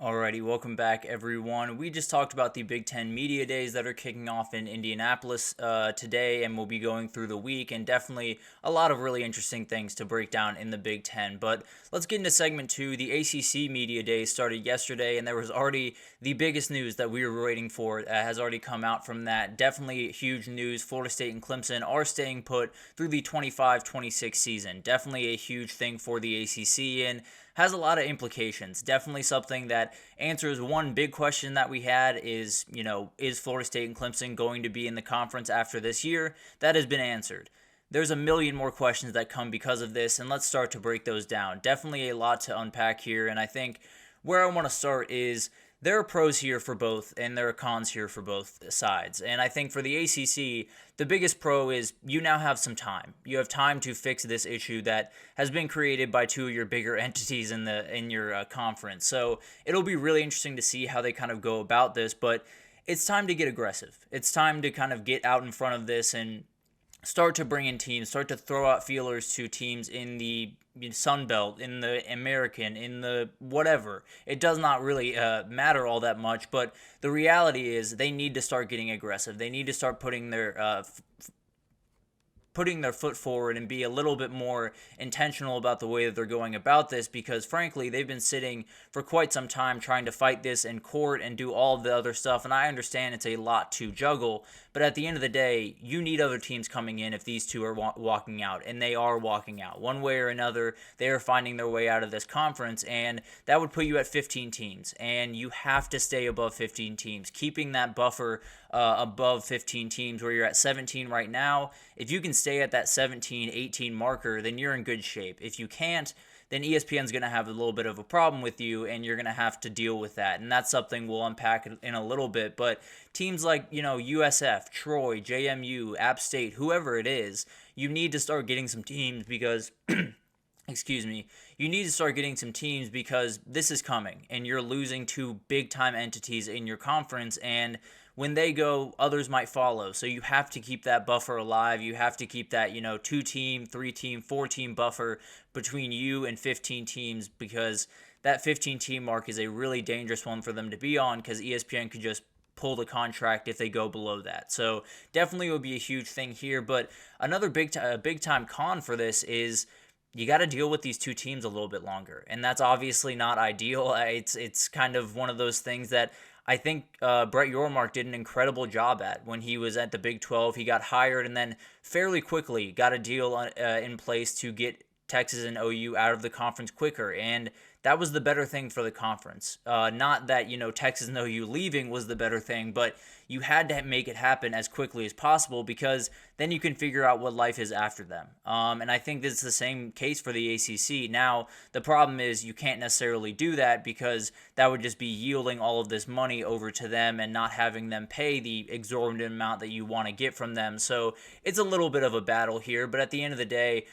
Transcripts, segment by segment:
Alrighty, welcome back, everyone. We just talked about the Big Ten Media Days that are kicking off in Indianapolis today, and we'll be going through the week, and definitely a lot of really interesting things to break down in the Big Ten. But let's get into segment two. The ACC Media Days started yesterday, and there was already the biggest news that we were waiting for has already come out from that. Definitely huge news. Florida State and Clemson are staying put through the 25-26 season. Definitely a huge thing for the ACC, and has a lot of implications. Definitely something that answers one big question that we had is, is Florida State and Clemson going to be in the conference after this year? That has been answered. There's a million more questions that come because of this, and let's start to break those down. Definitely a lot to unpack here, and I think where I want to start is there are pros here for both, and there are cons here for both sides. And I think for the ACC, the biggest pro is you now have some time. You have time to fix this issue that has been created by two of your bigger entities in your conference. So it'll be really interesting to see how they kind of go about this, but it's time to get aggressive. It's time to kind of get out in front of this and start to bring in teams, start to throw out feelers to teams in the Sun Belt, in the American, in the whatever. It does not really matter all that much, but the reality is they need to start getting aggressive. They need to start putting their foot forward and be a little bit more intentional about the way that they're going about this, because frankly they've been sitting for quite some time trying to fight this in court and do all of the other stuff, and I understand it's a lot to juggle, but at the end of the day you need other teams coming in if these two are walking out, and they are walking out one way or another. They are finding their way out of this conference, and that would put you at 15 teams, and you have to stay above 15 teams, keeping that buffer above 15 teams where you're at 17 right now. If you can stay at that 17, 18 marker, then you're in good shape. If you can't, then ESPN's going to have a little bit of a problem with you, and you're going to have to deal with that. And that's something we'll unpack in a little bit. But teams like, USF, Troy, JMU, App State, whoever it is, you need to start getting some teams because excuse me, you need to start getting some teams because this is coming, and you're losing two big-time entities in your conference, and when they go, others might follow. So you have to keep that buffer alive. You have to keep that, 2-team, 3-team, 4-team buffer between you and 15 teams, because that 15-team mark is a really dangerous one for them to be on, because ESPN could just pull the contract if they go below that. So definitely would be a huge thing here. But another big-time con for this is you got to deal with these two teams a little bit longer, and that's obviously not ideal. It's kind of one of those things that I think Brett Yormark did an incredible job at when he was at the Big 12. He got hired and then fairly quickly got a deal in place to get Texas and OU out of the conference quicker, and that was the better thing for the conference. Not that, Texas and OU leaving was the better thing, but you had to make it happen as quickly as possible, because then you can figure out what life is after them. And I think this is the same case for the ACC. Now, the problem is you can't necessarily do that, because that would just be yielding all of this money over to them and not having them pay the exorbitant amount that you want to get from them. So it's a little bit of a battle here, but at the end of the day,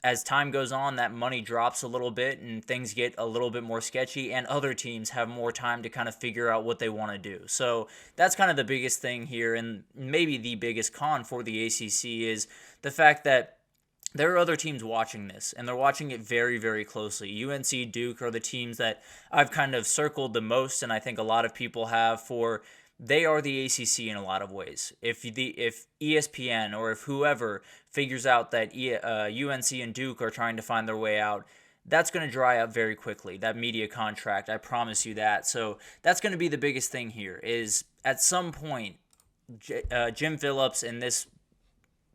as time goes on, that money drops a little bit and things get a little bit more sketchy, and other teams have more time to kind of figure out what they want to do. So that's kind of the biggest thing here, and maybe the biggest con for the ACC is the fact that there are other teams watching this, and they're watching it very, very closely. UNC, Duke are the teams that I've kind of circled the most, and I think a lot of people have for they are the ACC in a lot of ways. If ESPN or if whoever figures out that UNC and Duke are trying to find their way out, that's going to dry up very quickly, that media contract. I promise you that. So that's going to be the biggest thing here is at some point, Jim Phillips and this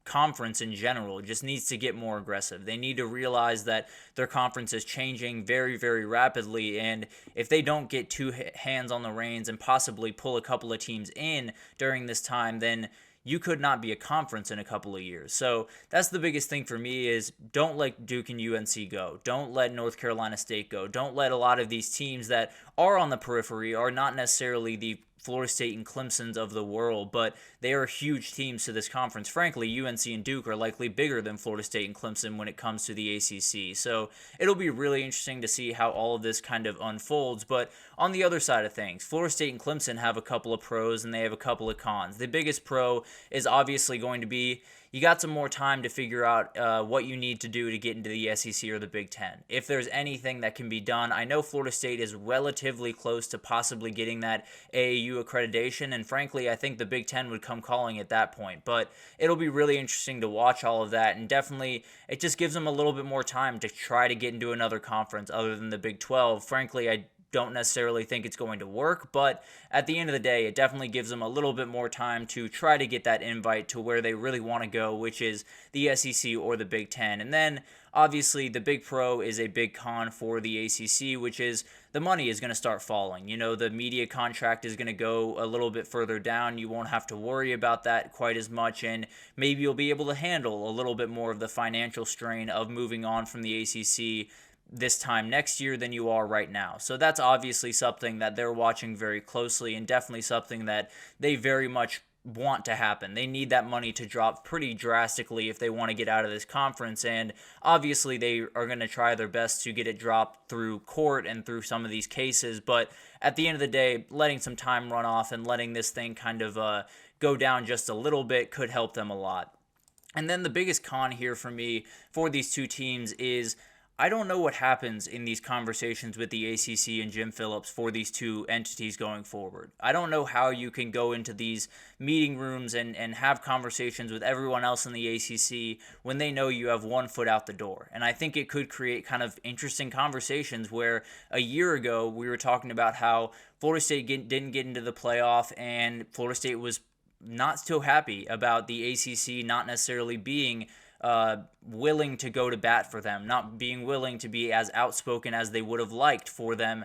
conference in general just needs to get more aggressive. They need to realize that their conference is changing very, very rapidly, and if they don't get two hands on the reins and possibly pull a couple of teams in during this time, then you could not be a conference in a couple of years. So that's the biggest thing for me is don't let Duke and UNC go. Don't let North Carolina State go. Don't let a lot of these teams that are on the periphery, are not necessarily the Florida State and Clemson's of the world, but they are huge teams to this conference. Frankly, UNC and Duke are likely bigger than Florida State and Clemson when it comes to the ACC. So it'll be really interesting to see how all of this kind of unfolds. But on the other side of things, Florida State and Clemson have a couple of pros and they have a couple of cons. The biggest pro is obviously going to be you got some more time to figure out what you need to do to get into the SEC or the Big Ten. If there's anything that can be done, I know Florida State is relatively close to possibly getting that AAU accreditation, and frankly, I think the Big Ten would come calling at that point. But it'll be really interesting to watch all of that, and definitely it just gives them a little bit more time to try to get into another conference other than the Big 12. Frankly, I don't necessarily think it's going to work, but at the end of the day, it definitely gives them a little bit more time to try to get that invite to where they really want to go, which is the SEC or the Big Ten. And then, obviously, the big pro is a big con for the ACC, which is the money is going to start falling. You know, the media contract is going to go a little bit further down. You won't have to worry about that quite as much, and maybe you'll be able to handle a little bit more of the financial strain of moving on from the ACC this time next year than you are right now. So that's obviously something that they're watching very closely, and definitely something that they very much want to happen. They need that money to drop pretty drastically if they want to get out of this conference, and obviously they are going to try their best to get it dropped through court and through some of these cases, but at the end of the day, letting some time run off and letting this thing kind of go down just a little bit could help them a lot. And then the biggest con here for me for these two teams is I don't know what happens in these conversations with the ACC and Jim Phillips for these two entities going forward. I don't know how you can go into these meeting rooms and have conversations with everyone else in the ACC when they know you have one foot out the door. And I think it could create kind of interesting conversations where a year ago we were talking about how Florida State didn't get into the playoff, and Florida State was not so happy about the ACC not necessarily being willing to go to bat for them, not being willing to be as outspoken as they would have liked for them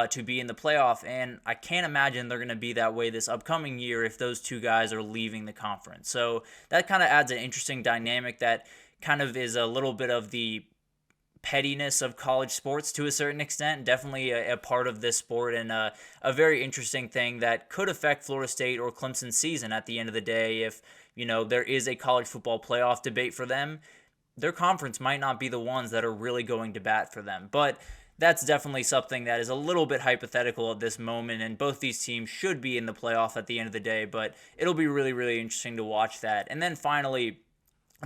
to be in the playoff. And I can't imagine they're going to be that way this upcoming year if those two guys are leaving the conference. So that kind of adds an interesting dynamic that kind of is a little bit of the pettiness of college sports to a certain extent, definitely a part of this sport, and a very interesting thing that could affect Florida State or Clemson's season at the end of the day. If there is a college football playoff debate for them, their conference might not be the ones that are really going to bat for them. But that's definitely something that is a little bit hypothetical at this moment, and both these teams should be in the playoff at the end of the day, but it'll be really, really interesting to watch that. And then finally,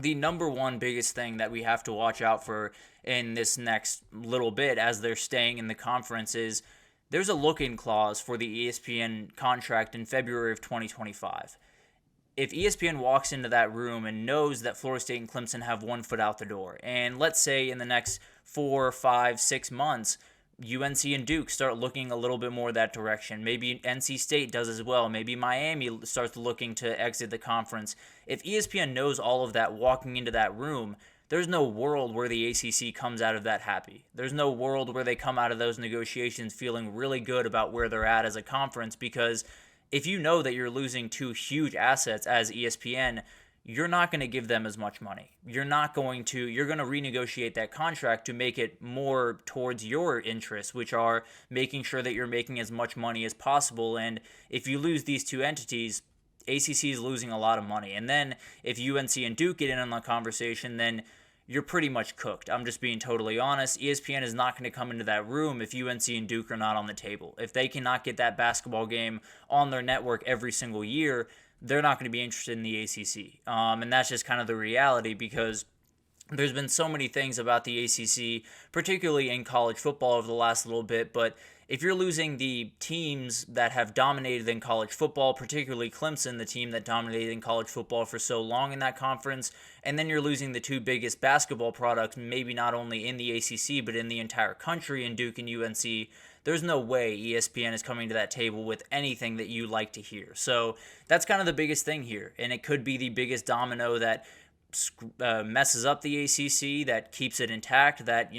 the number one biggest thing that we have to watch out for in this next little bit as they're staying in the conference is there's a look-in clause for the ESPN contract in February of 2025. If ESPN walks into that room and knows that Florida State and Clemson have one foot out the door, and let's say in the next 4, 5, 6 months, UNC and Duke start looking a little bit more that direction. Maybe NC State does as well. Maybe Miami starts looking to exit the conference. If ESPN knows all of that walking into that room, there's no world where the ACC comes out of that happy. There's no world where they come out of those negotiations feeling really good about where they're at as a conference, because if you know that you're losing two huge assets as ESPN, you're not going to give them as much money. You're going to renegotiate that contract to make it more towards your interests, which are making sure that you're making as much money as possible. And if you lose these two entities, ACC is losing a lot of money. And then if UNC and Duke get in on the conversation, then you're pretty much cooked. I'm just being totally honest. ESPN is not going to come into that room if UNC and Duke are not on the table. If they cannot get that basketball game on their network every single year, they're not going to be interested in the ACC. And that's just kind of the reality, because there's been so many things about the ACC, particularly in college football over the last little bit, but if you're losing the teams that have dominated in college football, particularly Clemson, the team that dominated in college football for so long in that conference, and then you're losing the two biggest basketball products, maybe not only in the ACC, but in the entire country, in Duke and UNC, there's no way ESPN is coming to that table with anything that you like to hear. So that's kind of the biggest thing here, and it could be the biggest domino that messes up the ACC, that keeps it intact, that,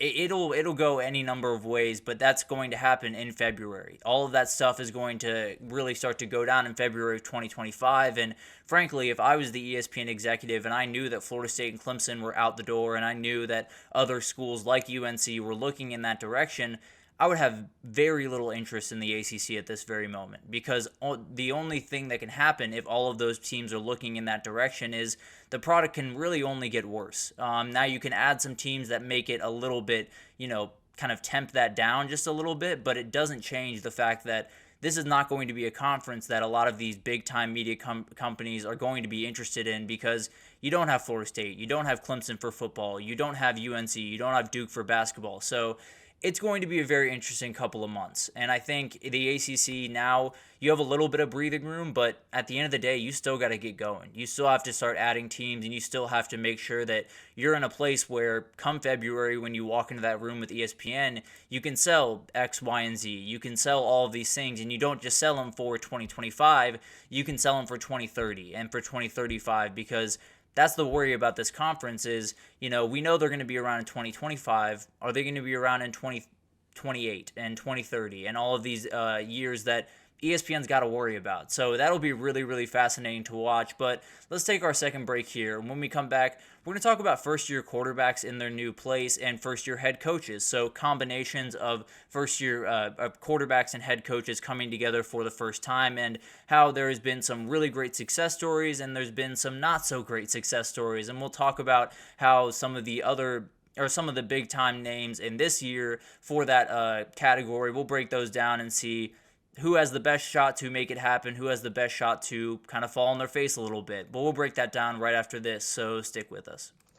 it'll go any number of ways, but that's going to happen in February. All of that stuff is going to really start to go down in February of 2025, and frankly, if I was the ESPN executive and I knew that Florida State and Clemson were out the door, and I knew that other schools like UNC were looking in that direction, I would have very little interest in the ACC at this very moment, because the only thing that can happen if all of those teams are looking in that direction is the product can really only get worse. Now you can add some teams that make it a little bit, kind of temp that down just a little bit, but it doesn't change the fact that this is not going to be a conference that a lot of these big-time media companies are going to be interested in, because you don't have Florida State, you don't have Clemson for football, you don't have UNC, you don't have Duke for basketball. So it's going to be a very interesting couple of months. And I think the ACC now, you have a little bit of breathing room, but at the end of the day, you still got to get going. You still have to start adding teams, and you still have to make sure that you're in a place where come February, when you walk into that room with ESPN, you can sell X, Y, and Z. You can sell all of these things, and you don't just sell them for 2025. You can sell them for 2030 and for 2035, because that's the worry about this conference is, we know they're going to be around in 2025. Are they going to be around in 2028 and 2030 and all of these years that ESPN's got to worry about? So that'll be really, really fascinating to watch. But let's take our second break here. When we come back, we're going to talk about first-year quarterbacks in their new place and first-year head coaches. So combinations of first-year quarterbacks and head coaches coming together for the first time, and how there has been some really great success stories and there's been some not-so-great success stories. And we'll talk about how some of the big-time names in this year for that category, we'll break those down and see who has the best shot to make it happen, who has the best shot to kind of fall on their face a little bit. But we'll break that down right after this, so stick with us.